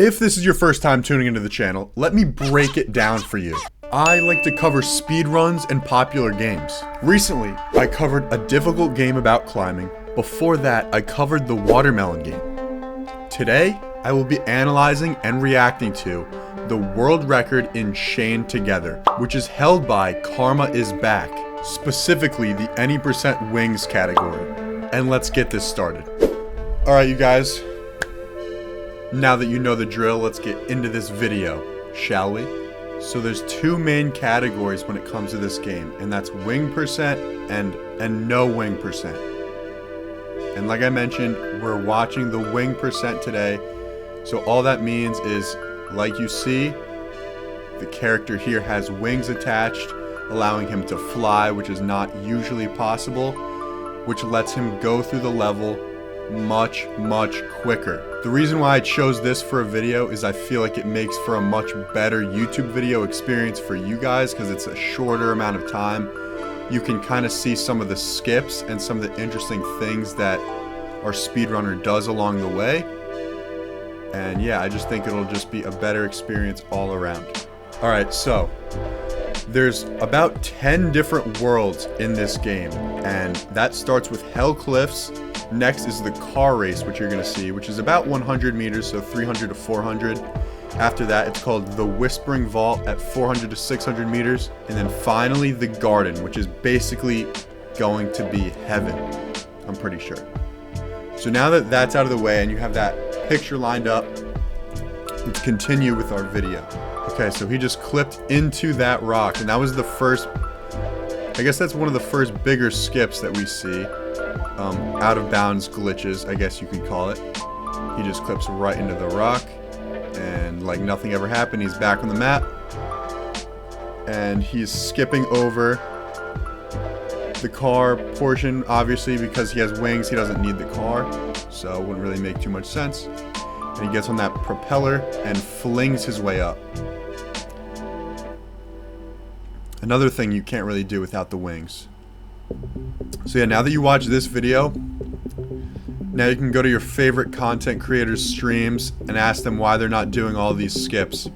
If this is your first time tuning into the channel, let me break it down for you. I like to cover speedruns and popular games. Recently, I covered a difficult game about climbing. Before that, I covered the watermelon game. Today, I will be analyzing and reacting to the world record in chained together, which is held by Karma is Back, specifically the any percent wings category. And let's get this started. Alright you guys, now that you know the drill, let's get into this video, shall we? So there's two main categories when it comes to this game, and that's wing percent and no wing percent. And like I mentioned, we're watching the wing percent today. So all that means is, like you see, the character here has wings attached, allowing him to fly, which is not usually possible, which lets him go through the level much quicker. The reason why I chose this for a video is I feel like it makes for a much better YouTube video experience for you guys because it's a shorter amount of time. You can kind of see some of the skips and some of the interesting things that our speedrunner does along the way. And yeah, I just think it'll just be a better experience all around. Alright, so there's about 10 different worlds in this game, and that starts with Hell Cliffs. Next is the car race, which you're going to see, which is about 100 meters, so 300 to 400. After that, it's called the Whispering Vault at 400 to 600 meters. And then finally, the Garden, which is basically going to be heaven, I'm pretty sure. So now that that's out of the way and you have that picture lined up, let's continue with our video. Okay, so he just clipped into that rock, and that was the first, I guess that's one of the first bigger skips that we see. Out of bounds glitches, I guess you could call it. He just clips right into the rock, and like nothing ever happened, he's back on the map. And he's skipping over the car portion, obviously because he has wings, he doesn't need the car, so it wouldn't really make too much sense. And he gets on that propeller and flings his way up. Another thing you can't really do without the wings. So yeah, now that you watch this video, now you can go to your favorite content creators' streams and ask them why they're not doing all these skips.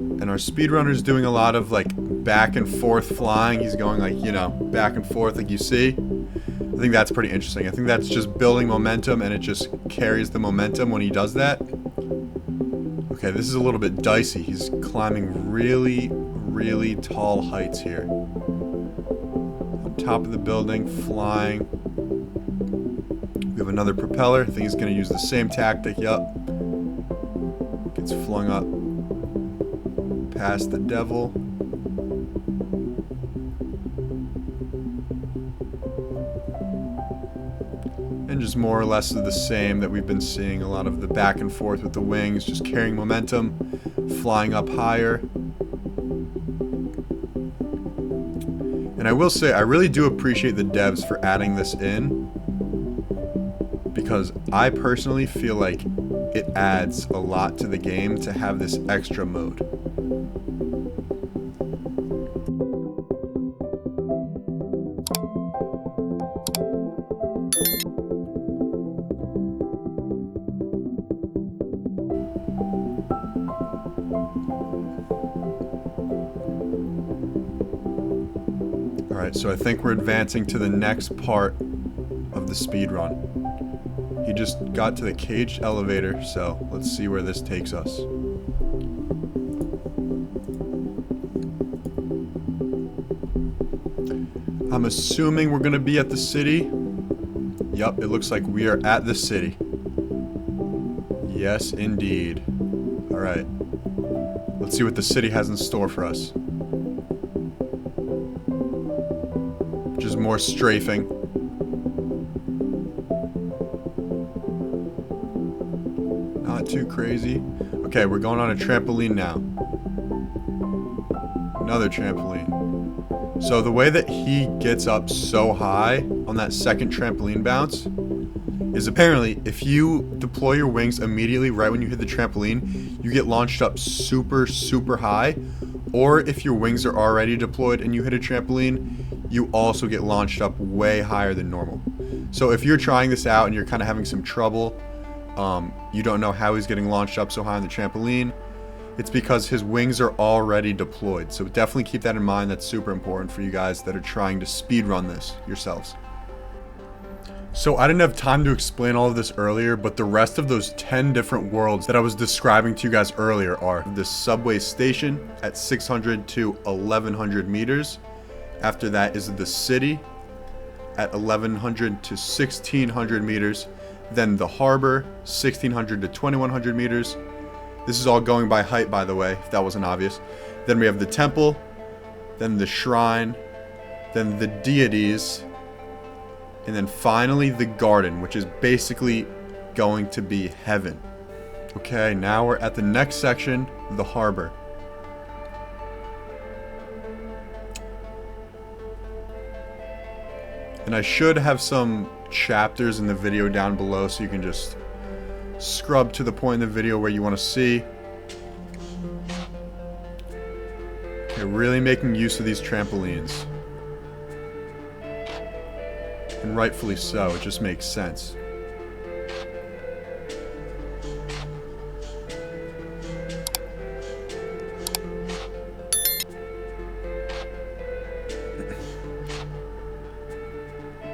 And our speedrunner's doing a lot of like back and forth flying. He's going like, you know, back and forth like you see. I think that's pretty interesting. I think that's just building momentum, and it just carries the momentum when he does that. Okay, this is a little bit dicey. He's climbing really tall heights here. On top of the building, flying. We have another propeller. I think he's going to use the same tactic. Yup. Gets flung up past the devil. And just more or less of the same that we've been seeing. A lot of the back and forth with the wings, just carrying momentum, flying up higher. And I will say, I really do appreciate the devs for adding this in, because I personally feel like it adds a lot to the game to have this extra mode. Alright, so I think we're advancing to the next part of the speedrun. He just got to the caged elevator, so let's see where this takes us. I'm assuming we're going to be at the city. Yup, it looks like we are at the city. Yes, indeed. Alright. Let's see what the city has in store for us. Just more strafing. Not too crazy. Okay, we're going on a trampoline now. Another trampoline. So the way that he gets up so high on that second trampoline bounce is apparently if you deploy your wings immediately right when you hit the trampoline, you get launched up super high. Or if your wings are already deployed and you hit a trampoline, you also get launched up way higher than normal. So if you're trying this out and you're kind of having some trouble, you don't know how he's getting launched up so high on the trampoline, it's because his wings are already deployed. So definitely keep that in mind. That's super important for you guys that are trying to speedrun this yourselves. So I didn't have time to explain all of this earlier, but the rest of those 10 different worlds that I was describing to you guys earlier are the subway station at 600 to 1100 meters. After that is the city at 1100 to 1600 meters. Then the harbor, 1600 to 2100 meters. This is all going by height, by the way, if that wasn't obvious. Then we have the temple, then the shrine, then the deities, and then finally the garden, which is basically going to be heaven. Okay, now we're at the next section, the harbor. And I should have some chapters in the video down below so you can just scrub to the point in the video where you want to see. Okay, really making use of these trampolines. And rightfully so, it just makes sense.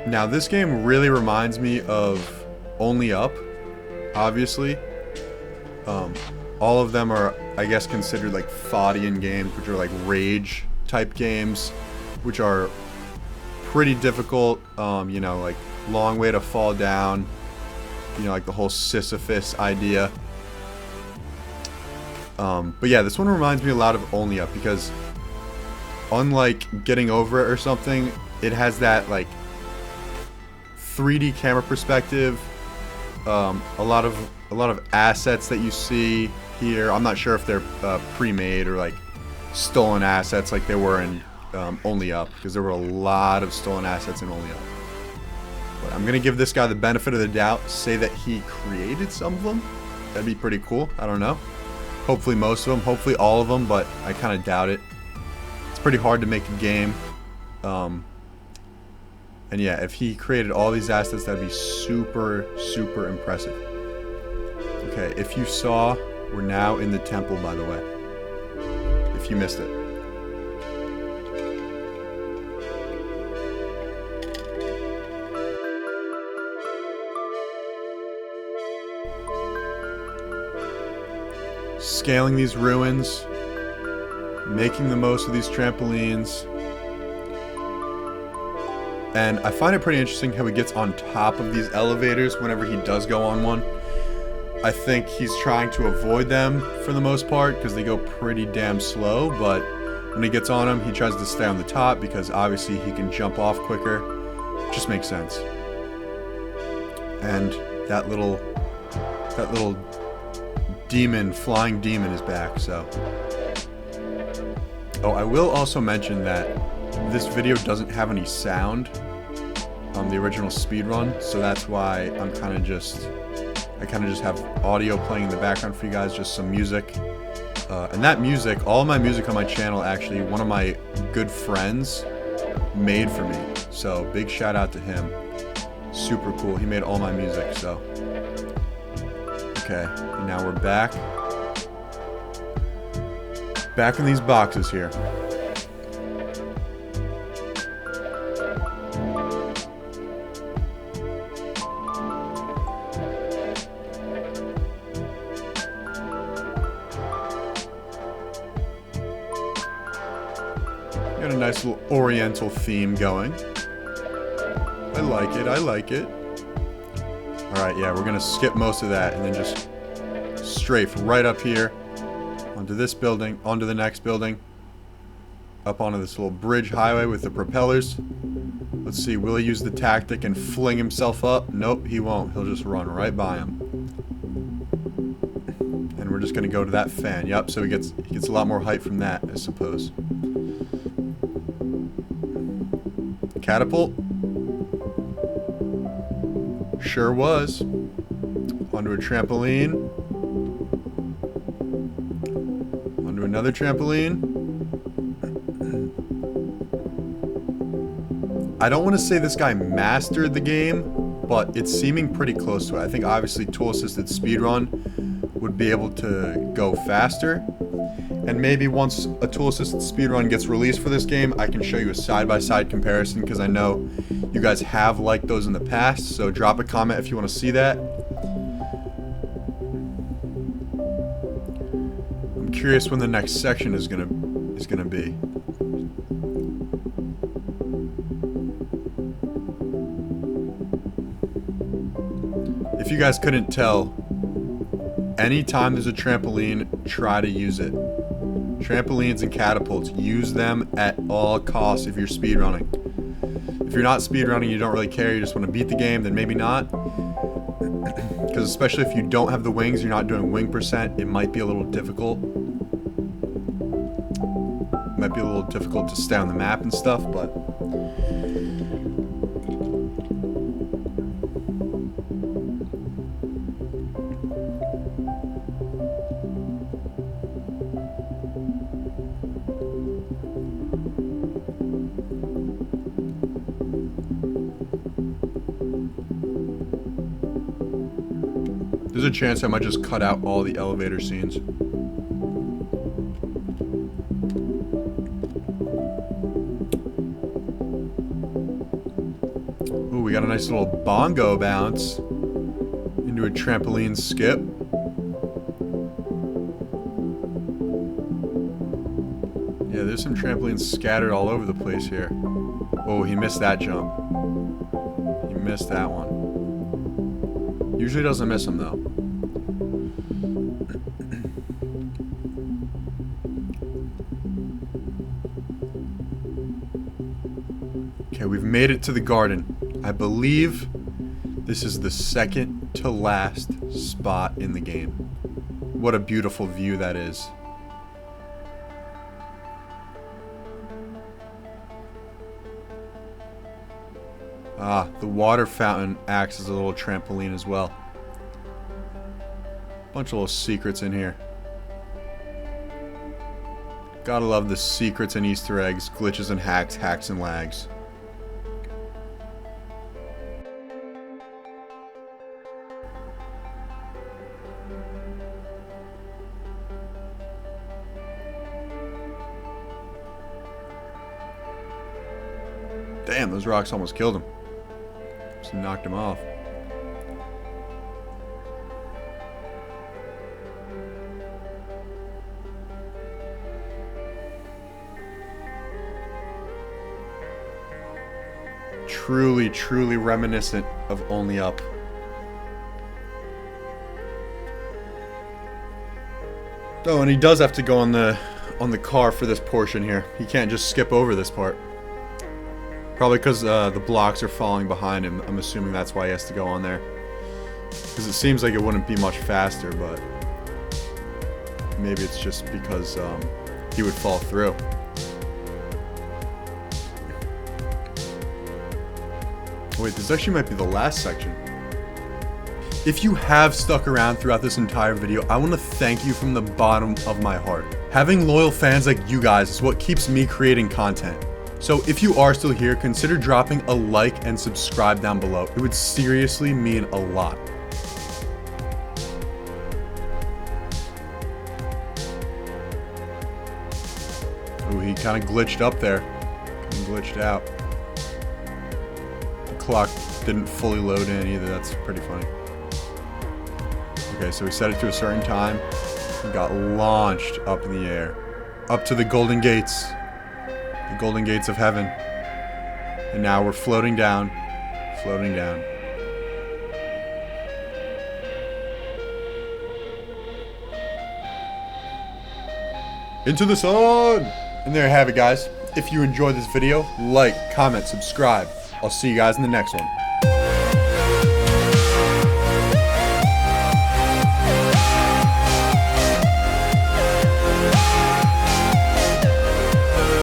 Now this game really reminds me of Only Up, obviously. All of them are, I guess, considered like Fodian games, which are like rage type games, which are pretty difficult, you know, like long way to fall down, you know, like the whole Sisyphus idea. But yeah, this one reminds me a lot of Only Up because unlike Getting Over It or something, it has that like 3D camera perspective, a lot of assets that you see here. I'm not sure if they're pre-made or like stolen assets like they were in Only Up, because there were a lot of stolen assets in Only Up. But I'm gonna give this guy the benefit of the doubt, say that he created some of them. That'd be pretty cool. I don't know. Hopefully most of them, hopefully all of them, but I kind of doubt it. It's pretty hard to make a game. And yeah, if he created all these assets, that'd be super, super impressive. Okay, if you saw, we're now in the temple, by the way. If you missed it. Scaling these ruins, making the most of these trampolines. And I find it pretty interesting how he gets on top of these elevators whenever he does go on one. I think he's trying to avoid them for the most part because they go pretty damn slow, but when he gets on them, he tries to stay on the top because obviously he can jump off quicker. It just makes sense. And that little demon, flying demon is back, so. Oh, I will also mention that this video doesn't have any sound on the original speedrun, so that's why I kind of just have audio playing in the background for you guys, just some music. And that music, all of my music on my channel, actually, one of my good friends made for me. So big shout out to him. Super cool. He made all my music, so. Okay, and now we're back. Back in these boxes here. Got a nice little oriental theme going. I like it, I like it. Alright, yeah, we're gonna skip most of that and then just strafe right up here onto this building, onto the next building, up onto this little bridge highway with the propellers. Let's see, will he use the tactic and fling himself up? Nope, he won't. He'll just run right by him. And we're just gonna go to that fan. Yep, so he gets a lot more height from that, I suppose. Catapult. Sure was. Onto a trampoline. Onto another trampoline. I don't want to say this guy mastered the game, but it's seeming pretty close to it. I think obviously tool-assisted speedrun would be able to go faster. And maybe once a tool-assisted speedrun gets released for this game, I can show you a side-by-side comparison, because I know you guys have liked those in the past. So drop a comment if you want to see that. I'm curious when the next section is gonna be. If you guys couldn't tell, anytime there's a trampoline, try to use it. Trampolines and catapults, use them at all costs if you're speedrunning. If you're not speedrunning, you don't really care, you just want to beat the game, then maybe not. Because especially if you don't have the wings, you're not doing wing percent, it might be a little difficult. It might be a little difficult to stay on the map and stuff, but... There's a chance I might just cut out all the elevator scenes. Ooh, we got a nice little bongo bounce into a trampoline skip. Yeah, there's some trampolines scattered all over the place here. Oh, he missed that jump. He missed that one. Usually doesn't miss them though. Okay, we've made it to the garden. I believe this is the second to last spot in the game. What a beautiful view that is. Ah, the water fountain acts as a little trampoline as well. Bunch of little secrets in here. Gotta love the secrets and Easter eggs, glitches and hacks, hacks and lags. Damn, those rocks almost killed him. Just knocked him off. Truly, truly reminiscent of Only Up. Oh, and he does have to go on the car for this portion here. He can't just skip over this part. Probably because the blocks are falling behind him. I'm assuming that's why he has to go on there. Because it seems like it wouldn't be much faster, but maybe it's just because he would fall through. Wait, this actually might be the last section. If you have stuck around throughout this entire video, I want to thank you from the bottom of my heart. Having loyal fans like you guys is what keeps me creating content. So if you are still here, consider dropping a like and subscribe down below. It would seriously mean a lot. Ooh, he kind of glitched up there. Glitched out. The clock didn't fully load in either. That's pretty funny. Okay, so we set it to a certain time. We got launched up in the air. Up to the golden gates. The golden gates of heaven. And now we're floating down. Floating down. Into the sun! And there you have it, guys. If you enjoyed this video, like, comment, subscribe. I'll see you guys in the next one.